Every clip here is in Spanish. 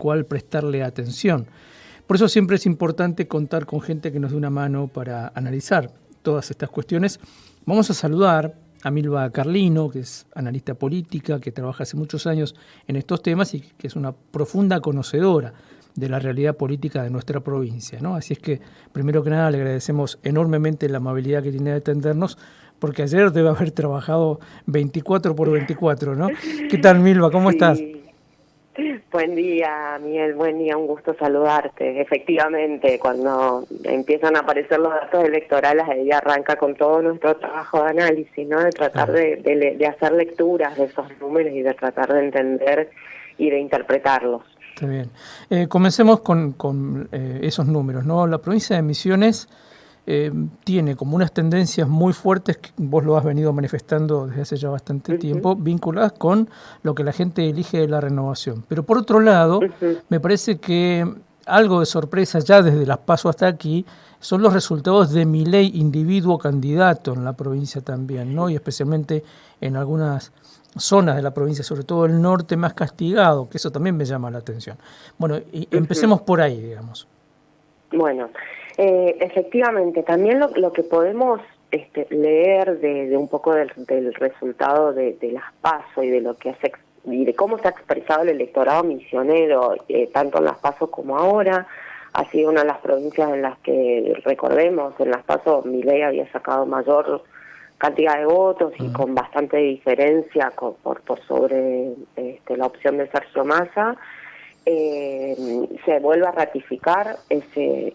cual prestarle atención. Por eso siempre es importante contar con gente que nos dé una mano para analizar todas estas cuestiones. Vamos a saludar a Milva Carlino, que es analista política, que trabaja hace muchos años en estos temas y que es una profunda conocedora de la realidad política de nuestra provincia, ¿no? Así es que, primero que nada, le agradecemos enormemente la amabilidad que tiene de atendernos, porque ayer debe haber trabajado 24/24, ¿no? ¿Qué tal, Milva? ¿Cómo estás? Buen día, Miguel, buen día, un gusto saludarte. Efectivamente, cuando empiezan a aparecer los datos electorales, ahí arranca con todo nuestro trabajo de análisis, ¿no? De tratar de hacer lecturas de esos números y de tratar de entender y de interpretarlos. Está bien. Comencemos con esos números, ¿no? La provincia de Misiones tiene como unas tendencias muy fuertes, que vos lo has venido manifestando desde hace ya bastante tiempo, vinculadas con lo que la gente elige de la renovación. Pero por otro lado, me parece que algo de sorpresa ya desde las PASO hasta aquí son los resultados de Milei individuo candidato en la provincia también, ¿no? Y especialmente en algunas zonas de la provincia, sobre todo el norte más castigado, que eso también me llama la atención. Bueno, y empecemos por ahí, digamos. Bueno, efectivamente, también lo que podemos leer de un poco del resultado de las PASO y de lo que hace y de cómo se ha expresado el electorado misionero, tanto en las PASO como ahora, ha sido una de las provincias en las que, recordemos, en las PASO Milei había sacado mayor cantidad de votos y con bastante diferencia por sobre la opción de Sergio Massa. Se vuelve a ratificar ese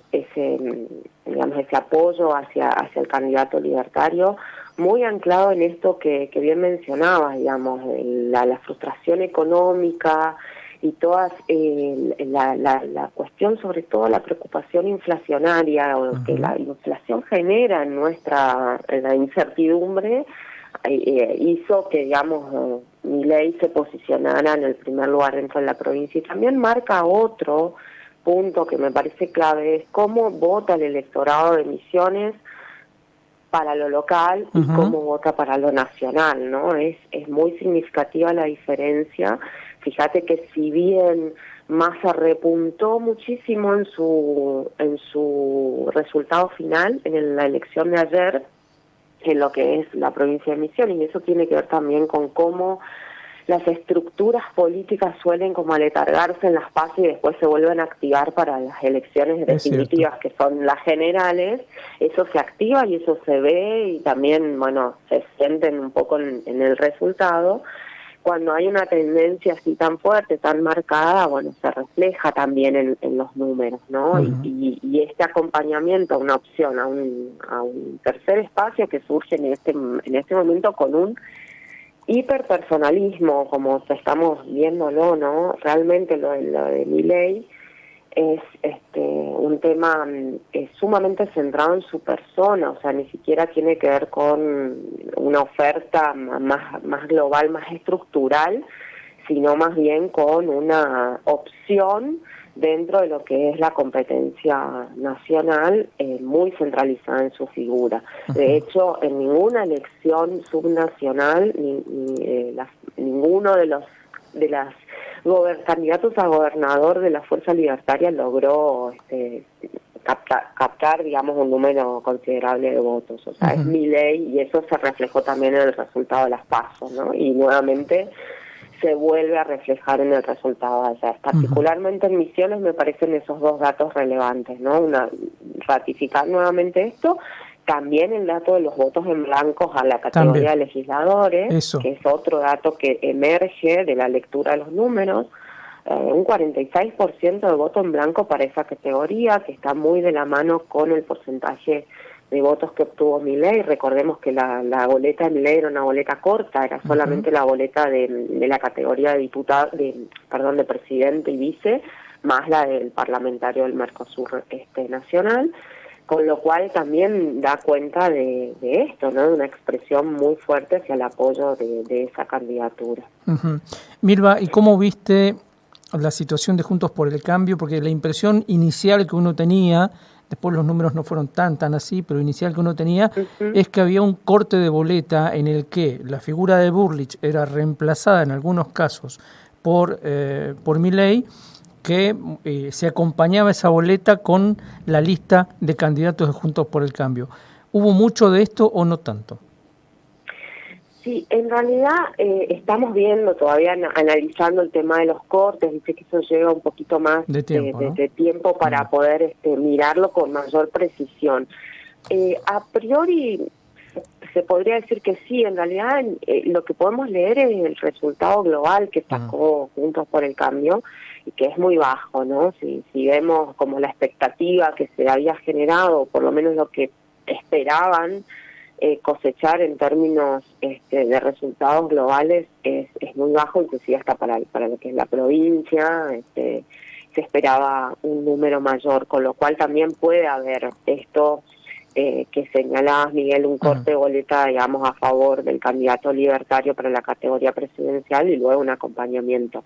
apoyo hacia el candidato libertario, muy anclado en esto que bien mencionabas, digamos, la frustración económica y todas la cuestión, sobre todo la preocupación inflacionaria, o que la inflación genera en la incertidumbre, hizo que, digamos, Milei se posicionara en el primer lugar dentro de la provincia. Y también marca otro punto que me parece clave, es cómo vota el electorado de Misiones para lo local y cómo vota para lo nacional, ¿no? Es muy significativa la diferencia. Fíjate que si bien Massa repuntó muchísimo en su resultado final en la elección de ayer, en lo que es la provincia de Misiones, y eso tiene que ver también con cómo las estructuras políticas suelen como aletargarse en las PASO y después se vuelven a activar para las elecciones definitivas, que son las generales. Eso se activa y eso se ve y también, bueno, se sienten un poco en el resultado. Cuando hay una tendencia así tan fuerte, tan marcada, bueno, se refleja también en los números, ¿no? Y este acompañamiento a una opción, a un tercer espacio que surge en este momento con un hiperpersonalismo, como estamos viéndolo, ¿no? Realmente lo de Milei es un tema sumamente centrado en su persona, o sea, ni siquiera tiene que ver con una oferta más global, más estructural, sino más bien con una opción dentro de lo que es la competencia nacional, muy centralizada en su figura. De hecho, en ninguna elección subnacional, ninguno de las candidatos a gobernador de la Fuerza Libertaria logró captar, digamos, un número considerable de votos. O sea, es Milei, y eso se reflejó también en el resultado de las PASO, ¿no? Y nuevamente se vuelve a reflejar en el resultado de ayer. Particularmente en Misiones me parecen esos dos datos relevantes, ¿no? Ratificar nuevamente esto, también el dato de los votos en blancos a la categoría de legisladores, que es otro dato que emerge de la lectura de los números. Un 46% de voto en blanco para esa categoría, que está muy de la mano con el porcentaje de votos que obtuvo Milei. Recordemos que la boleta de Milei era una boleta corta, era solamente la boleta de la categoría de diputado, de presidente y vice, más la del parlamentario del Mercosur nacional, con lo cual también da cuenta de esto, ¿no? De una expresión muy fuerte hacia el apoyo de esa candidatura. Milva, ¿y cómo viste la situación de Juntos por el Cambio? Porque la impresión inicial que uno tenía, después los números no fueron tan así, pero inicial que uno tenía, es que había un corte de boleta en el que la figura de Burlich era reemplazada en algunos casos por Milei, que se acompañaba esa boleta con la lista de candidatos de Juntos por el Cambio. ¿Hubo mucho de esto o no tanto? Sí, en realidad estamos viendo, todavía analizando el tema de los cortes, dice que eso lleva un poquito más de tiempo, ¿no? de tiempo para poder mirarlo con mayor precisión. A priori se podría decir que sí, en realidad lo que podemos leer es el resultado global que sacó Juntos por el Cambio y que es muy bajo, ¿no? Si vemos como la expectativa que se había generado, por lo menos lo que esperaban cosechar en términos de resultados globales es muy bajo, inclusive hasta para lo que es la provincia, se esperaba un número mayor, con lo cual también puede haber esto que señalabas, Miguel, un corte de boleta, digamos, a favor del candidato libertario para la categoría presidencial y luego un acompañamiento.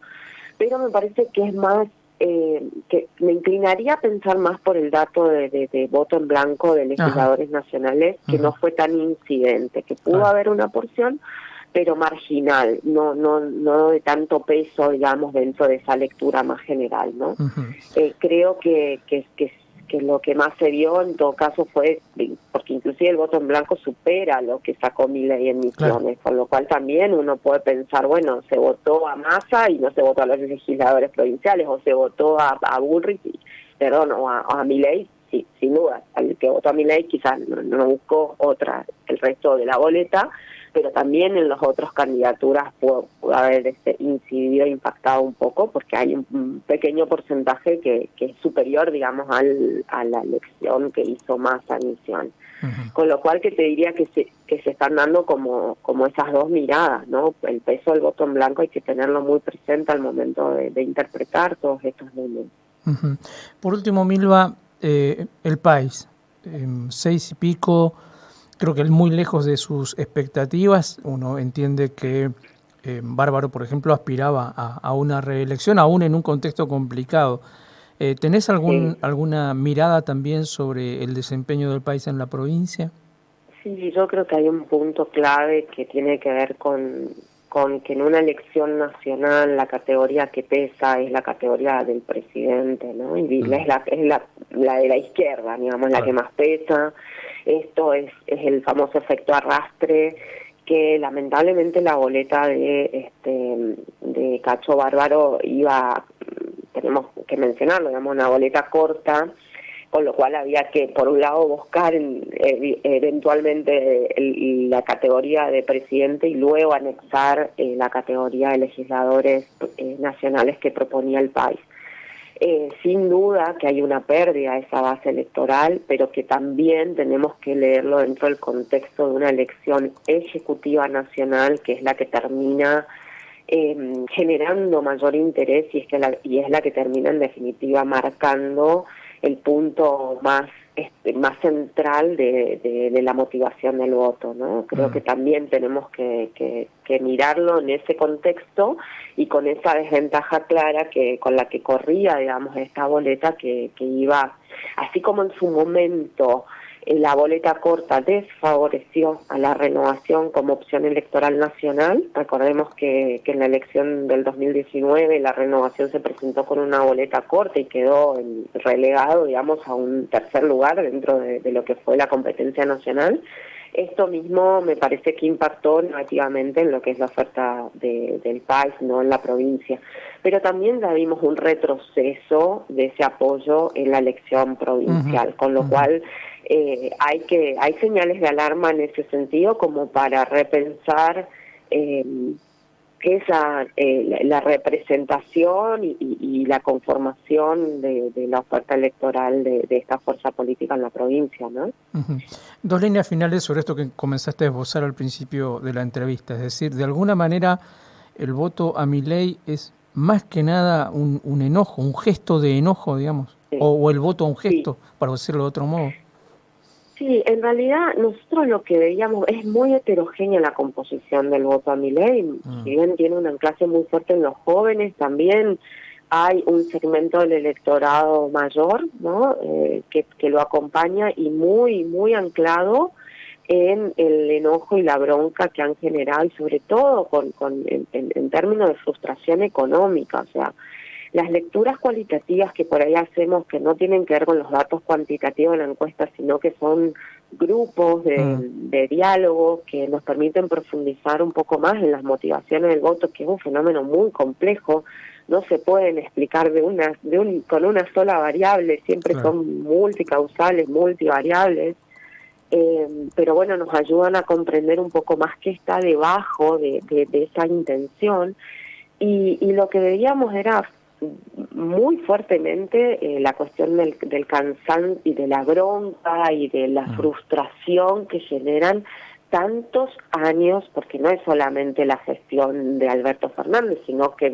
Pero me parece que es más, que me inclinaría a pensar más por el dato de voto en blanco de legisladores nacionales, que no fue tan incidente, que pudo haber una porción, pero marginal, no de tanto peso, digamos, dentro de esa lectura más general, ¿no? Creo que lo que más se vio en todo caso fue, porque inclusive el voto en blanco supera lo que sacó Milei en Misiones, con lo cual también uno puede pensar, bueno, se votó a Massa y no se votó a los legisladores provinciales, o se votó a Bullrich, o a Milei, sí, sin duda, al que votó a Milei quizás no buscó el resto de la boleta, pero también en las otras candidaturas pudo haber incidido, impactado un poco, porque hay un pequeño porcentaje que es superior, digamos, a la elección que hizo Massa en Misiones. Con lo cual que te diría que se están dando como esas dos miradas, ¿no? El peso del voto en blanco hay que tenerlo muy presente al momento de interpretar todos estos números. Por último, Milva, el país, 6 y pico, creo que es muy lejos de sus expectativas. Uno entiende que Bárbaro, por ejemplo, aspiraba a una reelección, aún en un contexto complicado. ¿Tenés alguna mirada también sobre el desempeño del país en la provincia? Sí, yo creo que hay un punto clave que tiene que ver con que en una elección nacional la categoría que pesa es la categoría del presidente, ¿no? Y es la de la izquierda, digamos, la que más pesa. Esto es el famoso efecto arrastre, que lamentablemente la boleta de Cacho Bárbaro tenemos que mencionarlo, digamos, una boleta corta, con lo cual había que, por un lado, buscar eventualmente la categoría de presidente y luego anexar la categoría de legisladores nacionales que proponía el país. Sin duda que hay una pérdida de esa base electoral, pero que también tenemos que leerlo dentro del contexto de una elección ejecutiva nacional, que es la que termina generando mayor interés y es la que termina en definitiva marcando el punto más central de la motivación del voto, ¿no? Creo que también tenemos que mirarlo en ese contexto y con esa desventaja clara con la que corría, digamos, esta boleta que iba, así como en su momento la boleta corta desfavoreció a la renovación como opción electoral nacional. Recordemos que en la elección del 2019 la renovación se presentó con una boleta corta y quedó relegado, digamos, a un tercer lugar dentro de lo que fue la competencia nacional. Esto mismo me parece que impactó negativamente en lo que es la oferta del país, no en la provincia. Pero también ya vimos un retroceso de ese apoyo en la elección provincial, con lo cual hay señales de alarma en ese sentido como para repensar la representación y la conformación de la oferta electoral de esta fuerza política en la provincia, ¿no? Dos líneas finales sobre esto que comenzaste a esbozar al principio de la entrevista, es decir, de alguna manera el voto a Milei es más que nada un enojo, un gesto de enojo, digamos, sí. o el voto a un gesto, para decirlo de otro modo. Sí, en realidad nosotros lo que veíamos es muy heterogénea la composición del voto a Milei, si bien tiene una clase muy fuerte en los jóvenes, también hay un segmento del electorado mayor, ¿no? Que lo acompaña y muy anclado en el enojo y la bronca que han generado y sobre todo en términos de frustración económica, o sea, las lecturas cualitativas que por ahí hacemos, que no tienen que ver con los datos cuantitativos de la encuesta, sino que son grupos de diálogo que nos permiten profundizar un poco más en las motivaciones del voto, que es un fenómeno muy complejo, no se pueden explicar con una sola variable, siempre son multicausales, multivariables, pero bueno, nos ayudan a comprender un poco más qué está debajo de esa intención, y lo que veíamos era muy fuertemente la cuestión del cansancio y de la bronca y de la frustración que generan tantos años, porque no es solamente la gestión de Alberto Fernández, sino que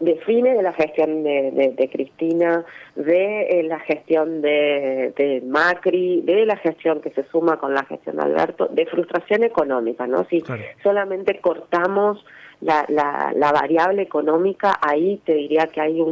define de la gestión de Cristina, de la gestión de Macri, de la gestión que se suma con la gestión de Alberto, de frustración económica, ¿no? Si solamente cortamos la variable económica, ahí te diría que hay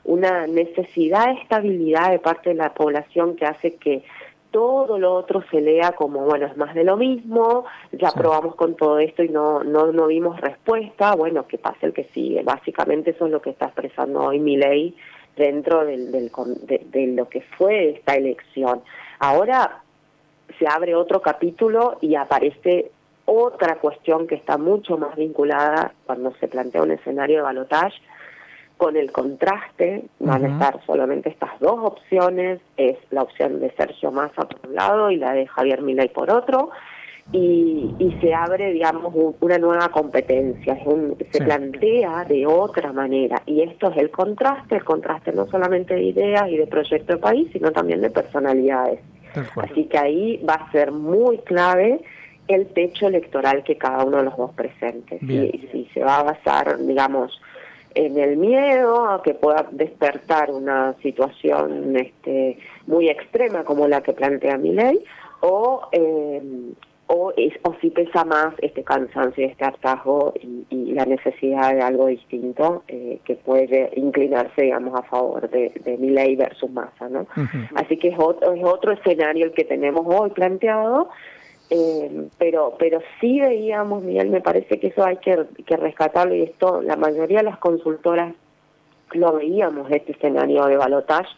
una necesidad de estabilidad de parte de la población que hace que todo lo otro se lea como, bueno, es más de lo mismo, ya probamos con todo esto y no vimos respuesta, bueno, que pase el que sigue. Básicamente eso es lo que está expresando hoy Milei dentro de lo que fue esta elección. Ahora se abre otro capítulo y aparece otra cuestión que está mucho más vinculada cuando se plantea un escenario de balotaje, con el contraste. Van a estar solamente estas dos opciones, es la opción de Sergio Massa por un lado y la de Javier Milei por otro, y se abre, digamos, una nueva competencia, se plantea de otra manera, y esto es el contraste no solamente de ideas y de proyecto de país, sino también de personalidades. Así que ahí va a ser muy clave el techo electoral que cada uno de los dos presente, si se va a basar, digamos, en el miedo a que pueda despertar una situación muy extrema como la que plantea Milei, o si pesa más este cansancio y este hartazgo y la necesidad de algo distinto que puede inclinarse, digamos, a favor de Milei versus Massa, ¿no? Así que es otro escenario el que tenemos hoy planteado. Pero sí veíamos, Miguel, me parece que eso hay que rescatarlo, y esto la mayoría de las consultoras lo veíamos, este escenario de balotaje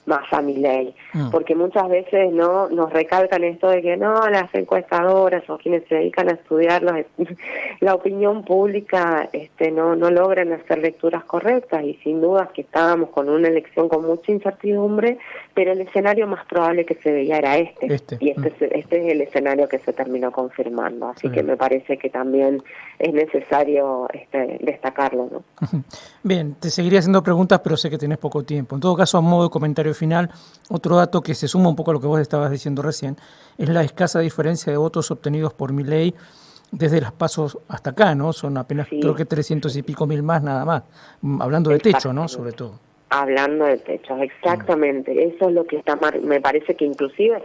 más a Milei, porque muchas veces no nos recalcan esto de que no, las encuestadoras o quienes se dedican a estudiar la opinión pública no logran hacer lecturas correctas, y sin duda que estábamos con una elección con mucha incertidumbre, pero el escenario más probable que se veía era y este es el escenario que se terminó confirmando, así que me parece que también es necesario destacarlo, ¿no? Bien, te seguiría haciendo preguntas, pero sé que tenés poco tiempo. En todo caso, a modo de comentario final, otro dato que se suma un poco a lo que vos estabas diciendo recién, es la escasa diferencia de votos obtenidos por Milei desde las PASO hasta acá, ¿no? Son apenas, creo que 300 y pico mil más, nada más. Hablando de techo, ¿no? Sobre todo. Hablando de techos, exactamente. Eso es lo que está me parece que inclusive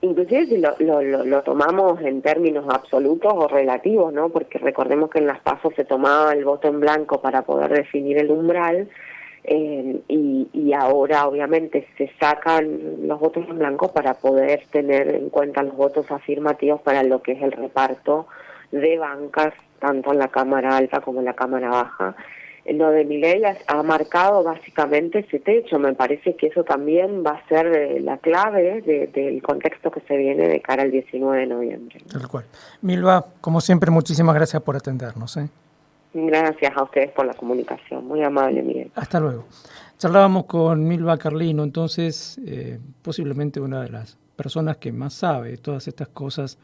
si lo tomamos en términos absolutos o relativos, ¿no? Porque recordemos que en las PASO se tomaba el voto en blanco para poder definir el umbral, y ahora obviamente se sacan los votos en blanco para poder tener en cuenta los votos afirmativos para lo que es el reparto de bancas, tanto en la Cámara Alta como en la Cámara Baja. Lo de Milei ha marcado básicamente ese techo. Me parece que eso también va a ser la clave del contexto que se viene de cara al 19 de noviembre. Tal cual. Milva, como siempre, muchísimas gracias por atendernos. Gracias a ustedes por la comunicación. Muy amable, Miguel. Hasta luego. Charlábamos con Milva Carlino, entonces posiblemente una de las personas que más sabe de todas estas cosas,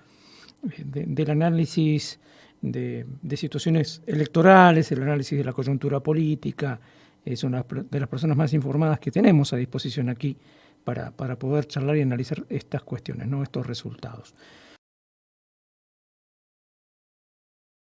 del análisis de situaciones electorales, el análisis de la coyuntura política. Es una de las personas más informadas que tenemos a disposición aquí para poder charlar y analizar estas cuestiones, ¿no? Estos resultados.